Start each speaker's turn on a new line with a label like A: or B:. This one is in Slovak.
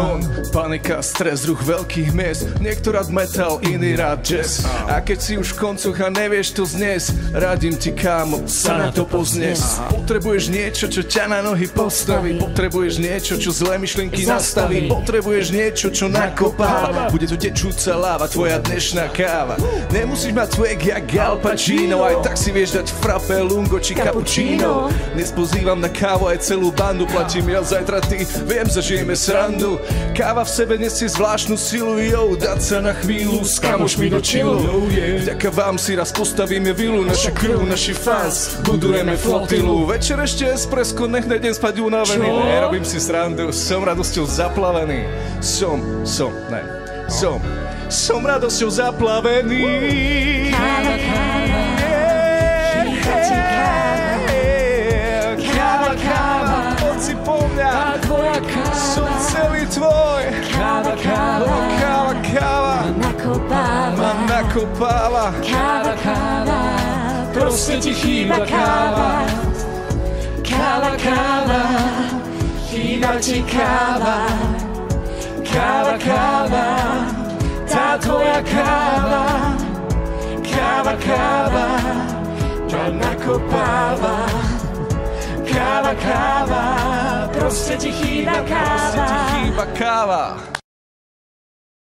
A: Hon, panika, stres, ruch veľkých miest. Niekto rád metal, iný rád jazz. A keď si už v koncoch a nevieš to zniesť, radím ti, kámo, sa na to poznies. Potrebuješ niečo, čo ťa na nohy postaví. Potrebuješ niečo, čo zlé myšlienky nastaví. Potrebuješ niečo, čo nakopáva. Bude to tečúca láva, tvoja dnešná káva. Nemusíš mať swag jak Al Pacino, aj tak si vieš dať frappe, lungo či cappuccino. Dnes pozývam na kávu aj celú bandu. Platím ja, zajtra ty, viem, zažijeme srandu. Káva v sebe nesie zvláštnu silu, yo, dať sa na chvíľu s kamošmi do chillu. Vďaka vám si raz postavíme vilu, naša crew, naši fans, budujeme flotilu. Večer ešte espresso, nech nejdem spať unavený. Nerobím si srandu, som radosťou zaplavený. Som radosťou zaplavený.
B: Káva, káva, chýba ti káva. Káva, káva,
A: poď si po mňa,
B: tá tvoja káva.
A: som celý tvoj.
B: Káva, káva,
A: káva, káva, ma nakopáva.
B: Káva, káva, proste ti chýba káva. Káva, káva, chýba ti káva. Káva, káva, tá tvoja káva. Káva, káva, ma nakopáva. Káva, káva, proste ti chýba káva.
A: Proste ti chýba káva.